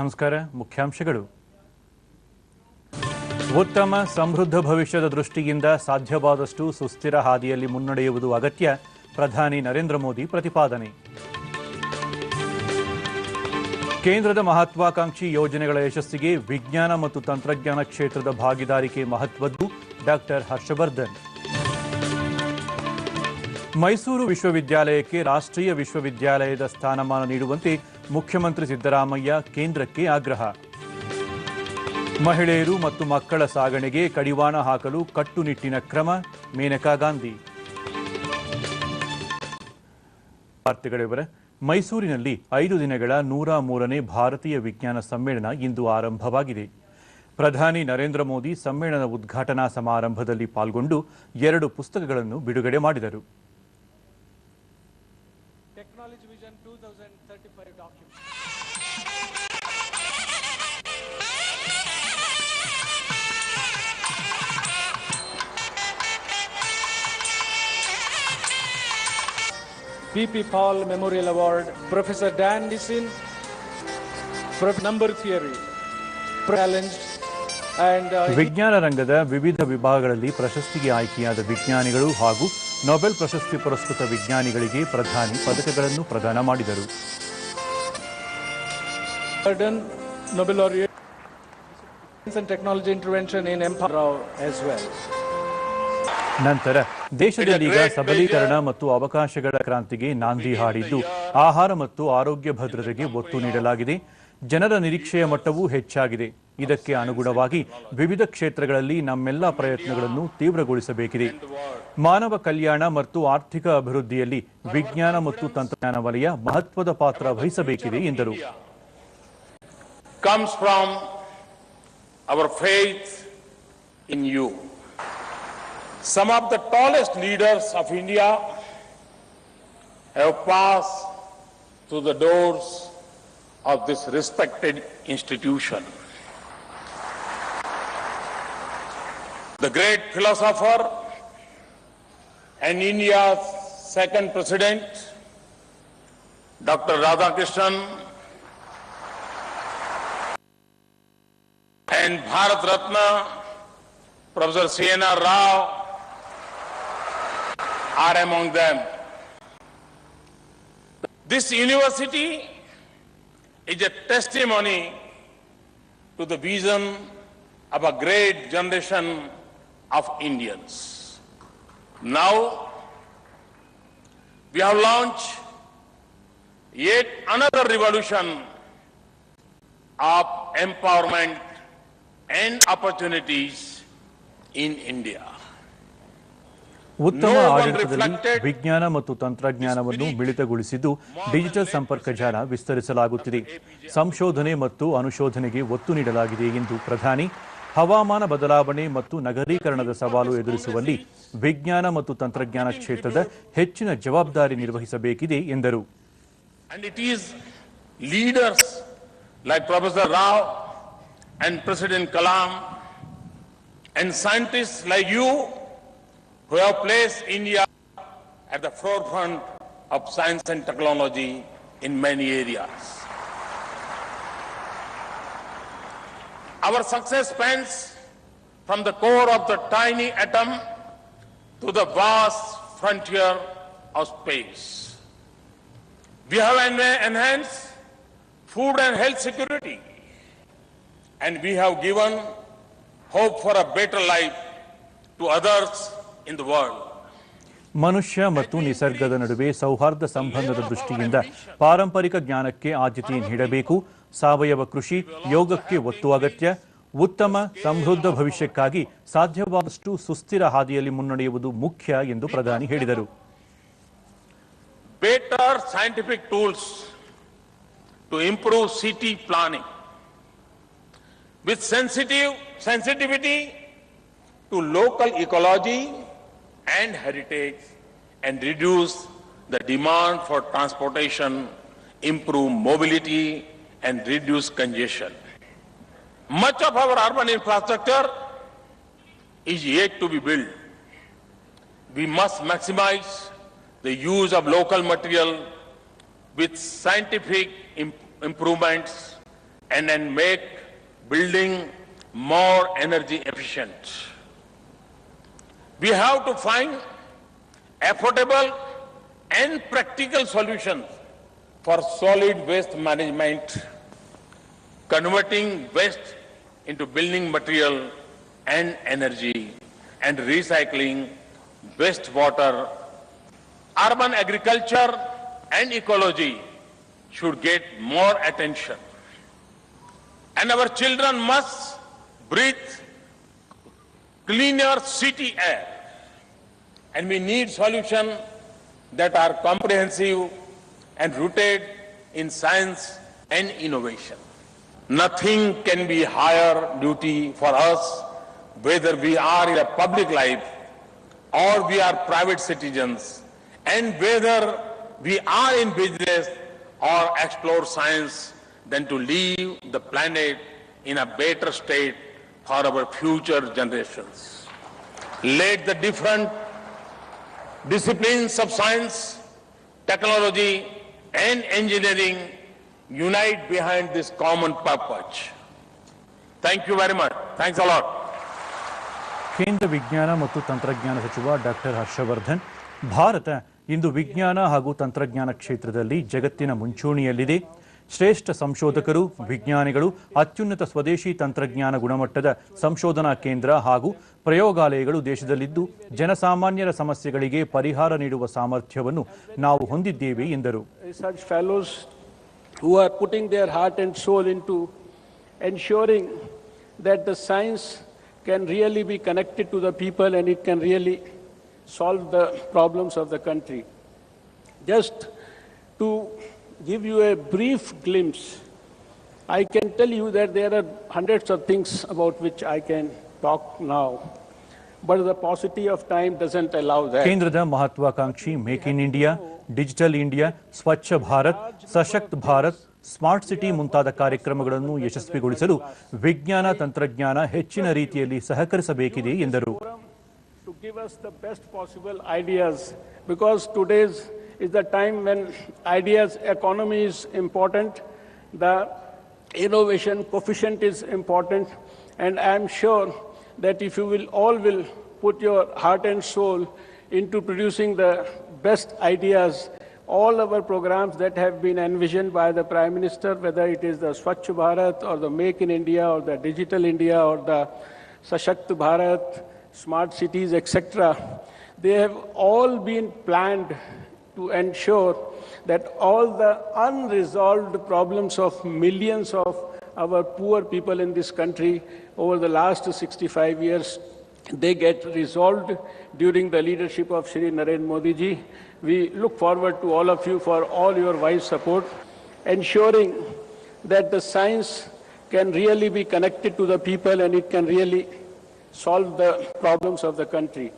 ನಮಸ್ಕಾರ. ಮುಖ್ಯಾಂಶಗಳು. ಉತ್ತಮ ಸಮೃದ್ಧ ಭವಿಷ್ಯದ ದೃಷ್ಟಿಯಿಂದ ಸಾಧ್ಯವಾದಷ್ಟು ಸುಸ್ಥಿರ ಹಾದಿಯಲ್ಲಿ ಮುನ್ನಡೆಯುವುದು ಅಗತ್ಯ. ಪ್ರಧಾನಿ ನರೇಂದ್ರ ಮೋದಿ ಪ್ರತಿಪಾದನೆ. ಕೇಂದ್ರದ ಮಹತ್ವಾಕಾಂಕ್ಷಿ ಯೋಜನೆಗಳ ಯಶಸ್ಸಿಗೆ ವಿಜ್ಞಾನ ಮತ್ತು ತಂತ್ರಜ್ಞಾನ ಕ್ಷೇತ್ರದ ಭಾಗಿದಾರಿಕೆ ಮಹತ್ವದ್ದು. ಡಾಕ್ಟರ್ ಹರ್ಷವರ್ಧನ್. ಮೈಸೂರು ವಿಶ್ವವಿದ್ಯಾಲಯಕ್ಕೆ ರಾಷ್ಟ್ರೀಯ ವಿಶ್ವವಿದ್ಯಾಲಯದ ಸ್ಥಾನಮಾನ ನೀಡುವಂತೆ ಮುಖ್ಯಮಂತ್ರಿ ಸಿದ್ದರಾಮಯ್ಯ ಕೇಂದ್ರಕ್ಕೆ ಆಗ್ರಹ. ಮಹಿಳೆಯರು ಮತ್ತು ಮಕ್ಕಳ ಸಾಗಣೆಗೆ ಕಡಿವಾಣ ಹಾಕಲು ಕಟ್ಟುನಿಟ್ಟಿನ ಕ್ರಮ. ಮೇನಕಾ ಗಾಂಧಿ. ವಾರ್ತೆಗಳ ವಿವರ. ಮೈಸೂರಿನಲ್ಲಿ 5 ದಿನಗಳ 103ನೇ ಭಾರತೀಯ ವಿಜ್ಞಾನ ಸಮ್ಮೇಳನ ಇಂದು ಆರಂಭವಾಗಿದೆ. ಪ್ರಧಾನಿ ನರೇಂದ್ರ ಮೋದಿ ಸಮ್ಮೇಳನ ಉದ್ಘಾಟನಾ ಸಮಾರಂಭದಲ್ಲಿ ಪಾಲ್ಗೊಂಡು 2 ಪುಸ್ತಕಗಳನ್ನು ಬಿಡುಗಡೆ ಮಾಡಿದರು. Technology Vision 2035 document. P.P. Paul Memorial Award, Professor Dan Nissin, Number Theory, Challenged, and ವಿಜ್ಞಾನ ರಂಗದ ವಿವಿಧ ವಿಭಾಗಗಳಲ್ಲಿ ಪ್ರಶಸ್ತಿಗೆ ಆಯ್ಕೆಯಾದ ವಿಜ್ಞಾನಿಗಳು ಹಾಗೂ ನೊಬೆಲ್ ಪ್ರಶಸ್ತಿ ಪುರಸ್ಕೃತ ವಿಜ್ಞಾನಿಗಳಿಗೆ ಪ್ರಧಾನಿ ಪದಕಗಳನ್ನು ಪ್ರದಾನ ಮಾಡಿದರು. Nobel laureate and technology intervention in Empire as well. ನಂತರ ದೇಶದಲ್ಲೀಗ ಸಬಲೀಕರಣ ಮತ್ತು ಅವಕಾಶಗಳ ಕ್ರಾಂತಿಗೆ ನಾಂದಿ ಹಾಡಿದ್ದು ಆಹಾರ ಮತ್ತು ಆರೋಗ್ಯ ಭದ್ರತೆಗೆ ಒತ್ತು ನೀಡಲಾಗಿದೆ. ಜನರ ನಿರೀಕ್ಷೆಯ ಮಟ್ಟವೂ ಹೆಚ್ಚಾಗಿದೆ. ಇದಕ್ಕೆ ಅನುಗುಣವಾಗಿ ವಿವಿಧ ಕ್ಷೇತ್ರಗಳಲ್ಲಿ ನಮ್ಮೆಲ್ಲ ಪ್ರಯತ್ನಗಳನ್ನು ತೀವ್ರಗೊಳಿಸಬೇಕಿದೆ. ಮಾನವ ಕಲ್ಯಾಣ ಮತ್ತು ಆರ್ಥಿಕ ಅಭಿವೃದ್ಧಿಯಲ್ಲಿ ವಿಜ್ಞಾನ ಮತ್ತು ತಂತ್ರಜ್ಞಾನ ವಲಯ ಮಹತ್ವದ ಪಾತ್ರ ವಹಿಸಬೇಕಿದೆ ಎಂದರು. Comes from our faith in you. Some of the tallest leaders of India have passed through the doors of this respected institution. The great philosopher and India's second president, Dr. Radhakrishnan, and Bharat Ratna, Professor C.N.R. Rao are among them. This university is a testimony to the vision of a great generation of Indians. Now, we have launched yet another revolution of empowerment and opportunities in India. ಉತ್ತಮ ಆಡಳಿತದಲ್ಲಿ ವಿಜ್ಞಾನ ಮತ್ತು ತಂತ್ರಜ್ಞಾನವನ್ನು ಮಿಳಿತಗೊಳಿಸಿದ್ದು digital ಸಂಪರ್ಕ ಜಾಲ ವಿಸ್ತರಿಸಲಾಗುತ್ತಿದೆ. ಸಂಶೋಧನೆ ಮತ್ತು ಅನುಶೋಧನೆಗೆ ಒತ್ತು ನೀಡಲಾಗಿದೆ ಎಂದು ಪ್ರಧಾನಿ ಹವಾಮಾನ ಬದಲಾವಣೆ ಮತ್ತು ನಗರೀಕರಣದ ಸವಾಲು ಎದುರಿಸುವಲ್ಲಿ ವಿಜ್ಞಾನ ಮತ್ತು ತಂತ್ರಜ್ಞಾನ ಕ್ಷೇತ್ರದ ಹೆಚ್ಚಿನ ಜವಾಬ್ದಾರಿ ನಿರ್ವಹಿಸಬೇಕಿದೆ ಎಂದರು. And it is leaders like Professor Rao and President Kalam and scientists like you who have placed India at the forefront of science and technology in many areas. Our success spans from the core of the tiny atom to the vast frontier of space. We have enhanced food and health security, and we have given hope for a better life to others in the world. ಮನುಷ್ಯ ಮತ್ತು ನಿಸರ್ಗದ ನಡುವೆ ಸೌಹಾರ್ದ ಸಂಬಂಧದ ದೃಷ್ಟಿಯಿಂದ ಪಾರಂಪರಿಕ ಜ್ಞಾನಕ್ಕೆ ಆದ್ಯತೆ ನೀಡಬೇಕು. ಸಾವಯವ ಕೃಷಿ, ಯೋಗಕ್ಕೆ ಒತ್ತು ಅಗತ್ಯ. ಉತ್ತಮ ಸಮೃದ್ಧ ಭವಿಷ್ಯಕ್ಕಾಗಿ ಸಾಧ್ಯವಾದಷ್ಟು ಸುಸ್ಥಿರ ಹಾದಿಯಲ್ಲಿ ಮುನ್ನಡೆಯುವುದು ಮುಖ್ಯ ಎಂದು ಪ್ರಧಾನಿ ಹೇಳಿದರು. Better scientific tools to improve city planning with sensitivity to local ecology and heritage, and reduce the demand for transportation, improve mobility, and reduce congestion. Much of our urban infrastructure is yet to be built. We must maximize the use of local material with scientific improvements and then make building more energy efficient. We have to find affordable and practical solutions for solid waste management, converting waste into building material and energy, and recycling wastewater. Urban agriculture and ecology should get more attention. And our children must breathe cleaner city air. And we need solutions that are comprehensive and rooted in science and innovation. Nothing can be higher duty for us, whether we are in a public life or we are private citizens, and whether we are in business or explore science, than to leave the planet in a better state for our future generations. Let the different disciplines of science, technology, and engineering unite behind this common purpose. Thank you very much. Thanks a lot. ಕೇಂದ್ರ ವಿಜ್ಞಾನ ಮತ್ತು ತಂತ್ರಜ್ಞಾನ ಸಚಿವ doctor Harshvardhan, Bharat ಇಂದು ವಿಜ್ಞಾನ ಹಾಗೂ ತಂತ್ರಜ್ಞಾನ ಕ್ಷೇತ್ರದಲ್ಲಿ ಜಗತ್ತಿನ ಮುಂಚೂಣಿಯಲ್ಲಿದೆ. ಶ್ರೇಷ್ಠ ಸಂಶೋಧಕರು, ವಿಜ್ಞಾನಿಗಳು, ಅತ್ಯುನ್ನತ ಸ್ವದೇಶಿ ತಂತ್ರಜ್ಞಾನ ಗುಣಮಟ್ಟದ ಸಂಶೋಧನಾ ಕೇಂದ್ರ ಹಾಗೂ ಪ್ರಯೋಗಾಲಯಗಳು ದೇಶದಲ್ಲಿದ್ದು ಜನಸಾಮಾನ್ಯರ ಸಮಸ್ಯೆಗಳಿಗೆ ಪರಿಹಾರ ನೀಡುವ ಸಾಮರ್ಥ್ಯವನ್ನು ನಾವು ಹೊಂದಿದ್ದೇವೆ ಎಂದರು. Such fellows who are putting their heart and soul into ensuring that the science can really be connected to the people and it can really solve the problems of the country. Just to give you a brief glimpse, I can tell you that there are hundreds of things about which I can talk now, but the paucity of time doesn't allow that. ಕೇಂದ್ರದ ಮಹತ್ವಾಕಾಂಕ್ಷಿ make in India, digital India, Swachh Bharat, ಸಶಕ್ತ Bharat, smart city ಮುಂತಾದ ಕಾರ್ಯಕ್ರಮಗಳನ್ನು ಯಶಸ್ವಿಗೊಳಿಸಲು ವಿಜ್ಞಾನ ತಂತ್ರಜ್ಞಾನ ಹೆಚ್ಚಿನ ರೀತಿಯಲ್ಲಿ ಸಹಕರಿಸಬೇಕಿದೆ ಎಂದರು. To give us the best possible ideas, because today's is the time when ideas economy is important, the innovation coefficient is important, and I am sure that if you will all will put your heart and soul into producing the best ideas, all our programs that have been envisioned by the Prime Minister, whether it is the Swachh Bharat or the Make in India or the Digital India or the Sashakt Bharat, smart cities, etc., they have all been planned to ensure that all the unresolved problems of millions of our poor people in this country over the last 65 years, they get resolved during the leadership of Shri Narendra Modi ji. We look forward to all of you for all your wise support, ensuring that the science can really be connected to the people and it can really solve the problems of the country.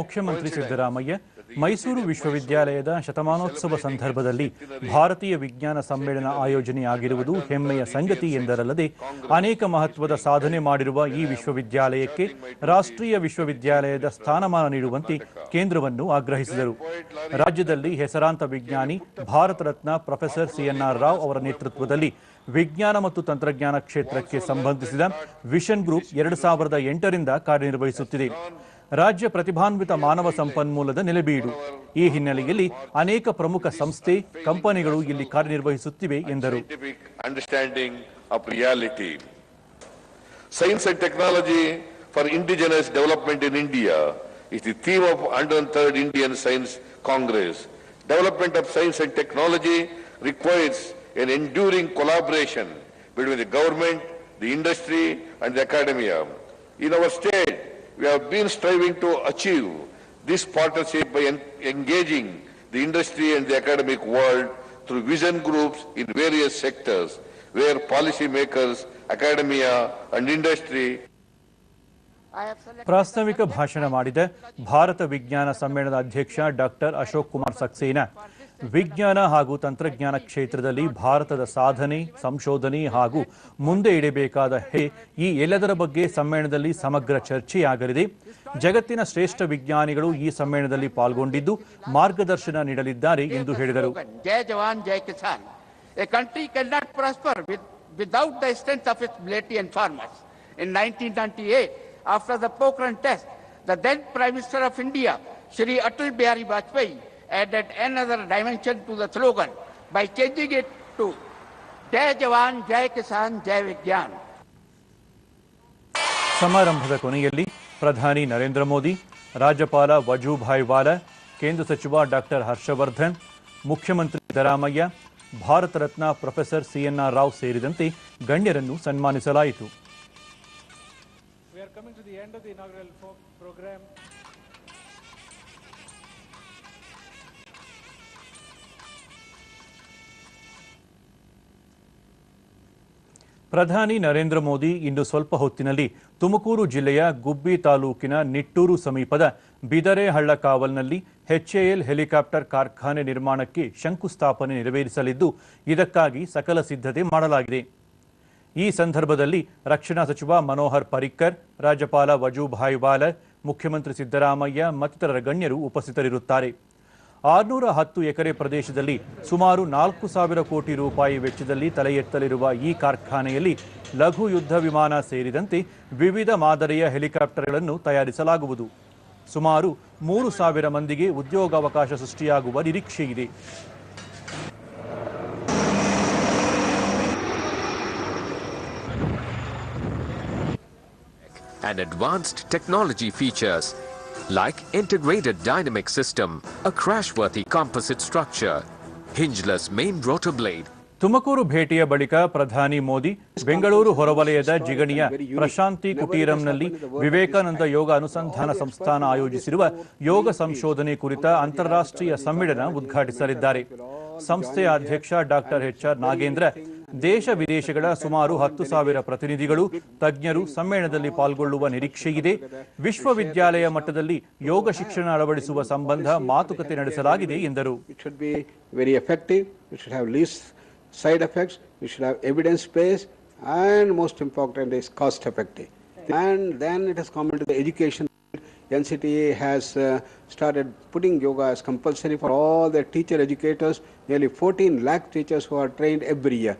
ಮುಖ್ಯಮಂತ್ರಿ ಸಿದ್ದರಾಮಯ್ಯ ಮೈಸೂರು ವಿಶ್ವವಿದ್ಯಾಲಯದ ಶತಮಾನೋತ್ಸವ ಸಂದರ್ಭದಲ್ಲಿ ಭಾರತೀಯ ವಿಜ್ಞಾನ ಸಮ್ಮೇಳನ ಆಯೋಜನೆಯಾಗಿರುವುದು ಹೆಮ್ಮೆಯ ಸಂಗತಿ ಎಂದರಲ್ಲದೆ ಅನೇಕ ಮಹತ್ವದ ಸಾಧನೆ ಮಾಡಿರುವ ಈ ವಿಶ್ವವಿದ್ಯಾಲಯಕ್ಕೆ ರಾಷ್ಟ್ರೀಯ ವಿಶ್ವವಿದ್ಯಾಲಯದ ಸ್ಥಾನಮಾನ ನೀಡುವಂತೆ ಕೇಂದ್ರವನ್ನು ಆಗ್ರಹಿಸಿದರು. ರಾಜ್ಯದಲ್ಲಿ ಹೆಸರಾಂತ ವಿಜ್ಞಾನಿ ಭಾರತ ರತ್ನ ಪ್ರೊಫೆಸರ್ ಸಿಎನ್ಆರ್ ರಾವ್ ಅವರ ನೇತೃತ್ವದಲ್ಲಿ ವಿಜ್ಞಾನ ಮತ್ತು ತಂತ್ರಜ್ಞಾನ ಕ್ಷೇತ್ರಕ್ಕೆ ಸಂಬಂಧಿಸಿದ ವಿಷನ್ ಗ್ರೂಪ್ 2008ರಿಂದ ಕಾರ್ಯನಿರ್ವಹಿಸುತ್ತಿದೆ. ರಾಜ್ಯ ಪ್ರತಿಭಾನ್ವಿತ ಮಾನವ ಸಂಪನ್ಮೂಲದ ನೆಲೆಬೀಡು. ಈ ಹಿನ್ನೆಲೆಯಲ್ಲಿ ಅನೇಕ ಪ್ರಮುಖ ಸಂಸ್ಥೆ, ಕಂಪನಿಗಳು ಇಲ್ಲಿ ಕಾರ್ಯನಿರ್ವಹಿಸುತ್ತಿವೆ ಎಂದರು. Science and technology for indigenous development in India is the theme of 103rd Indian Science Congress. Development of science and technology requires an enduring collaboration between the government, the industry and the academia. In our state, we have been striving to achieve this partnership by engaging the industry and the academic world through vision groups in various sectors where policy makers, academia and industry. ಪ್ರಾಸ್ತಾವಿಕ ಭಾಷಣ ಮಾಡಿದ ಭಾರತ ವಿಜ್ಞಾನ ಸಮ್ಮೇಳನದ ಅಧ್ಯಕ್ಷ doctor Ashok Kumar Saxena ವಿಜ್ಞಾನ ಹಾಗೂ ತಂತ್ರಜ್ಞಾನ ಕ್ಷೇತ್ರದಲ್ಲಿ ಭಾರತದ ಸಾಧನೆ, ಸಂಶೋಧನೆ ಹಾಗೂ ಮುಂದೆ ಇಡಬೇಕಾದ ಈ ಎಲ್ಲದರ ಬಗ್ಗೆ ಸಮ್ಮೇಳನದಲ್ಲಿ ಸಮಗ್ರ ಚರ್ಚೆಯಾಗಲಿದೆ. ಜಗತ್ತಿನ ಶ್ರೇಷ್ಠ ವಿಜ್ಞಾನಿಗಳು ಈ ಸಮ್ಮೇಳನದಲ್ಲಿ ಪಾಲ್ಗೊಂಡಿದ್ದು ಮಾರ್ಗದರ್ಶನ ನೀಡಲಿದ್ದಾರೆ ಎಂದು ಹೇಳಿದರು. ಜೈ ಜವಾನ್ ಜೈ Kisan. A country cannot prosper without the strength of its military and farmers. In 1998, after the Pokhran test, the then Prime Minister of India, Shri Atal Bihari Vajpayee, added another dimension to the slogan by changing it to Jai Jawan, Jai Kisan, Jai Vigyan. ಸಮಾರಂಭದ ಕೊನೆಯಲ್ಲಿ ಪ್ರಧಾನಿ ನರೇಂದ್ರ ಮೋದಿ, ರಾಜ್ಯಪಾಲ ವಜೂಭಾಯಿ ವಾಲಾ, ಕೇಂದ್ರ ಸಚಿವ doctor Harshvardhan, ಮುಖ್ಯಮಂತ್ರಿ Siddaramaiah, Bharat Ratna professor CNR Rao ಸೇರಿದಂತೆ ಗಣ್ಯರನ್ನು ಸನ್ಮಾನಿಸಲಾಯಿತು. ಪ್ರಧಾನಿ ನರೇಂದ್ರ ಮೋದಿ ಇಂದು ಸ್ವಲ್ಪ ಹೊತ್ತಿನಲ್ಲಿ ತುಮಕೂರು ಜಿಲ್ಲೆಯ ಗುಬ್ಬಿ ತಾಲೂಕಿನ ನಿಟ್ಟೂರು ಸಮೀಪದ ಬಿದರೆಹಳ್ಳ ಕಾವಲ್ನಲ್ಲಿ HAL ಹೆಲಿಕಾಪ್ಟರ್ ಕಾರ್ಖಾನೆ ನಿರ್ಮಾಣಕ್ಕೆ ಶಂಕುಸ್ಥಾಪನೆ ನೆರವೇರಿಸಲಿದ್ದು, ಇದಕ್ಕಾಗಿ ಸಕಲ ಸಿದ್ಧತೆ ಮಾಡಲಾಗಿದೆ. ಈ ಸಂದರ್ಭದಲ್ಲಿ ರಕ್ಷಣಾ ಸಚಿವ ಮನೋಹರ್ ಪರಿಕ್ಕರ್, ರಾಜ್ಯಪಾಲ ವಜೂಭಾಯಿ ವಾಲಾ, ಮುಖ್ಯಮಂತ್ರಿ ಸಿದ್ದರಾಮಯ್ಯ ಮತ್ತಿತರ ಗಣ್ಯರು ಉಪಸ್ಥಿತರಿರುತ್ತಾರೆ. 610 ಎಕರೆ ಪ್ರದೇಶದಲ್ಲಿ ಸುಮಾರು 4,000 ಕೋಟಿ ರೂಪಾಯಿ ವೆಚ್ಚದಲ್ಲಿ ತಲೆ ಎತ್ತಲಿರುವ ಈ ಕಾರ್ಖಾನೆಯಲ್ಲಿ ಲಘು ಯುದ್ಧ ವಿಮಾನ ಸೇರಿದಂತೆ ವಿವಿಧ ಮಾದರಿಯ ಹೆಲಿಕಾಪ್ಟರ್ಗಳನ್ನು ತಯಾರಿಸಲಾಗುವುದು. ಸುಮಾರು 3,000 ಮಂದಿಗೆ ಉದ್ಯೋಗಾವಕಾಶ ಸೃಷ್ಟಿಯಾಗುವ ನಿರೀಕ್ಷೆಯಿದೆ. And advanced technology features like integrated dynamic system, a crash-worthy composite structure, hingeless main rotor blade. Tumakuru ಭೇಟಿಯ ಬಳಿಕ ಪ್ರಧಾನಿ ಮೋದಿ ಬೆಂಗಳೂರು ಹೊರವಲಯದ ಜಿಗಣಿಯ ಪ್ರಶಾಂತಿ ಕುಟೀರಂನಲ್ಲಿ ವಿವೇಕಾನಂದ ಯೋಗ ಅನುಸಂಧಾನ ಸಂಸ್ಥಾನ ಆಯೋಜಿಸಿರುವ ಯೋಗ ಸಂಶೋಧನೆ ಕುರಿತ ಅಂತಾರಾಷ್ಟ್ರೀಯ ಸಮ್ಮೇಳನ ಉದ್ಘಾಟಿಸಲಿದ್ದಾರೆ. ಸಂಸ್ಥೆಯ ಅಧ್ಯಕ್ಷ ಡಾಕ್ಟರ್ HR ನಾಗೇಂದ್ರ, ದೇಶ ವಿದೇಶಗಳ ಸುಮಾರು 10,000 ಪ್ರತಿನಿಧಿಗಳು, ತಜ್ಞರು ಸಮ್ಮೇಳನದಲ್ಲಿ ಪಾಲ್ಗೊಳ್ಳುವ ನಿರೀಕ್ಷೆಯಿದೆ. ವಿಶ್ವವಿದ್ಯಾಲಯ ಮಟ್ಟದಲ್ಲಿ ಯೋಗ ಶಿಕ್ಷಣ ಅಳವಡಿಸುವ ಸಂಬಂಧ ಮಾತುಕತೆ ನಡೆಸಲಾಗಿದೆ ಎಂದರು. Side effects, we should have evidence-based, and most important is cost-effective. And then it has come into the education. NCTA has started putting yoga as compulsory for all the teacher educators, nearly 14 lakh teachers who are trained every year.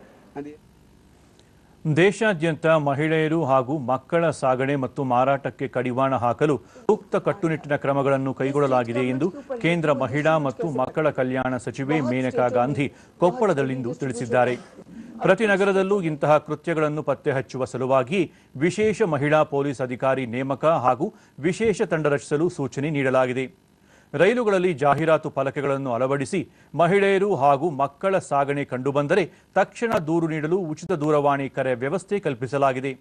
ದೇಶಾದ್ಯಂತ ಮಹಿಳೆಯರು ಹಾಗೂ ಮಕ್ಕಳ ಸಾಗಣೆ ಮತ್ತು ಮಾರಾಟಕ್ಕೆ ಕಡಿವಾಣ ಹಾಕಲು ಸೂಕ್ತ ಕಟ್ಟುನಿಟ್ಟಿನ ಕ್ರಮಗಳನ್ನು ಕೈಗೊಳ್ಳಲಾಗಿದೆ ಎಂದು ಕೇಂದ್ರ ಮಹಿಳಾ ಮತ್ತು ಮಕ್ಕಳ ಕಲ್ಯಾಣ ಸಚಿವೆ ಮೇನಕಾ ಗಾಂಧಿ ಕೊಪ್ಪಳದಲ್ಲಿಂದು ತಿಳಿಸಿದ್ದಾರೆ. ಪ್ರತಿ ನಗರದಲ್ಲೂ ಇಂತಹ ಕೃತ್ಯಗಳನ್ನು ಪತ್ತೆ ಹಚ್ಚುವ ಸಲುವಾಗಿ ವಿಶೇಷ ಮಹಿಳಾ ಪೊಲೀಸ್ ಅಧಿಕಾರಿ ನೇಮಕ ಹಾಗೂ ವಿಶೇಷ ತಂಡ ರಚಿಸಲು ಸೂಚನೆ ನೀಡಲಾಗಿದೆ. ರೈಲುಗಳಲ್ಲಿ ಜಾಹೀರಾತು ಫಲಕಗಳನ್ನು ಅಳವಡಿಸಿ ಮಹಿಳೆಯರು ಹಾಗೂ ಮಕ್ಕಳ ಸಾಗಣೆ ಕಂಡುಬಂದರೆ ತಕ್ಷಣ ದೂರು ನೀಡಲು ಉಚಿತ ದೂರವಾಣಿ ಕರೆ ವ್ಯವಸ್ಥೆ ಕಲ್ಪಿಸಲಾಗಿದೆ.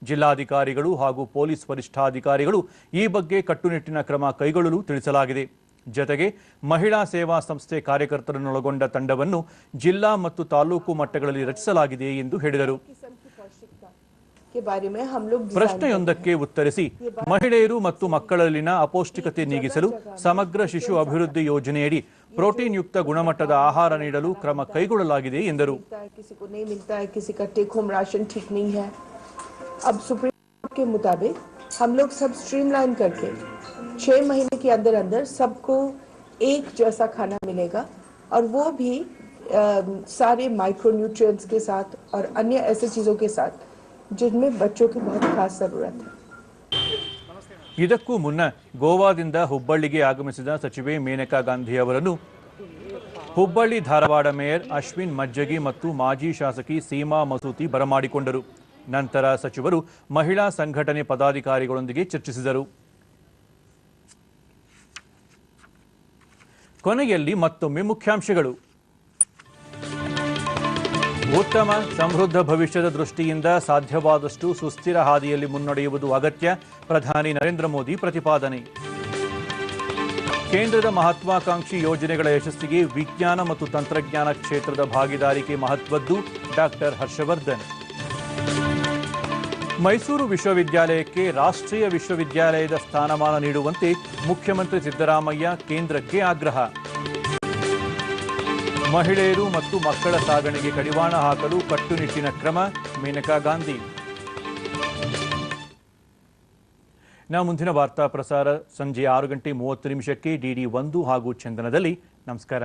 ಜಿಲ್ಲಾಧಿಕಾರಿಗಳು ಹಾಗೂ ಪೊಲೀಸ್ ವರಿಷ್ಠಾಧಿಕಾರಿಗಳು ಈ ಬಗ್ಗೆ ಕಟ್ಟುನಿಟ್ಟಿನ ಕ್ರಮ ಕೈಗೊಳ್ಳಲು ತಿಳಿಸಲಾಗಿದೆ. ಜತೆಗೆ ಮಹಿಳಾ ಸೇವಾ ಸಂಸ್ಥೆ ಕಾರ್ಯಕರ್ತರನ್ನೊಳಗೊಂಡ ತಂಡವನ್ನು ಜಿಲ್ಲಾ ಮತ್ತು ತಾಲೂಕು ಮಟ್ಟಗಳಲ್ಲಿ ರಚಿಸಲಾಗಿದೆ ಎಂದು ಹೇಳಿದರು. ಪ್ರಶ್ನೆಯೊಂದಕ್ಕೆ ಉತ್ತರಿಸಿ, ಮಹಿಳೆಯರು ಮತ್ತು ಮಕ್ಕಳಲ್ಲಿನ ಅಪೌಷ್ಟಿಕತೆ ನೀಗಿಸಲು ಸಮಗ್ರ ಶಿಶು ಅಭಿವೃದ್ಧಿ ಯೋಜನೆಯಡಿ ಪ್ರೋಟೀನ್ ಯುಕ್ತ ಗುಣಮಟ್ಟದ ಆಹಾರ ನೀಡಲು ಕ್ರಮ ಕೈಗೊಳ್ಳಲಾಗಿದೆ ಎಂದರು. अब सुप्रीम कोर्ट के मुताबिक हम लोग सब स्ट्रीमलाइन करके 6 महीने के अंदर अंदर सबको एक जैसा खाना मिलेगा, और वो भी सारे माइक्रोन्यूट्रिएंट्स के साथ और अन्य ऐसे चीजों के साथ जिनमें बच्चों की बहुत खास जरूरत है. ಇದಕ್ಕೂ ಮುನ್ನ ಗೋವಾದಿಂದ ಹುಬ್ಬಳ್ಳಿಗೆ ಆಗಮಿಸಿದ ಸಚಿವೆ ಮೇನಕಾ ಗಾಂಧಿ ಅವರನ್ನು ಹುಬ್ಬಳ್ಳಿ ಧಾರವಾಡ ಮೇಯರ್ ಅಶ್ವಿನ್ ಮಜ್ಜಗಿ ಮತ್ತು ಮಾಜಿ ಶಾಸಕಿ ಸೀಮಾ ಮಸೂತಿ ಬರಮಾಡಿಕೊಂಡರು. ನಂತರ ಸಚಿವರು ಮಹಿಳಾ ಸಂಘಟನೆ ಪದಾಧಿಕಾರಿಗಳೊಂದಿಗೆ ಚರ್ಚಿಸಿದರು. ಕೊನೆಯಲ್ಲಿ ಮತ್ತೊಮ್ಮೆ ಮುಖ್ಯಾಂಶಗಳು. ಉತ್ತಮ ಸಮೃದ್ಧ ಭವಿಷ್ಯದ ದೃಷ್ಟಿಯಿಂದ ಸಾಧ್ಯವಾದಷ್ಟು ಸುಸ್ಥಿರ ಹಾದಿಯಲ್ಲಿ ಮುನ್ನಡೆಯುವುದು ಅಗತ್ಯ, ಪ್ರಧಾನಿ ನರೇಂದ್ರ ಮೋದಿ ಪ್ರತಿಪಾದನೆ. ಕೇಂದ್ರದ ಮಹತ್ವಾಕಾಂಕ್ಷಿ ಯೋಜನೆಗಳ ಯಶಸ್ಸಿಗೆ ವಿಜ್ಞಾನ ಮತ್ತು ತಂತ್ರಜ್ಞಾನ ಕ್ಷೇತ್ರದ ಭಾಗಿದಾರಿಕೆ ಮಹತ್ವದ್ದು, ಡಾಕ್ಟರ್ ಹರ್ಷವರ್ಧನ್. ಮೈಸೂರು ವಿಶ್ವವಿದ್ಯಾಲಯಕ್ಕೆ ರಾಷ್ಟ್ರೀಯ ವಿಶ್ವವಿದ್ಯಾಲಯದ ಸ್ಥಾನಮಾನ ನೀಡುವಂತೆ ಮುಖ್ಯಮಂತ್ರಿ ಸಿದ್ದರಾಮಯ್ಯ ಕೇಂದ್ರಕ್ಕೆ ಆಗ್ರಹ. ಮಹಿಳೆಯರು ಮತ್ತು ಮಕ್ಕಳ ಸಾಗಣೆಗೆ ಕಡಿವಾಣ ಹಾಕಲು ಕಟ್ಟುನಿಟ್ಟಿನ ಕ್ರಮ, ಮೇನಕಾ ಗಾಂಧಿ. ನಾವು ಮುಂದಿನ ವಾರ್ತಾ ಪ್ರಸಾರ ಸಂಜೆ 6:30 DD1 ಹಾಗೂ ಚಂದನದಲ್ಲಿ. ನಮಸ್ಕಾರ.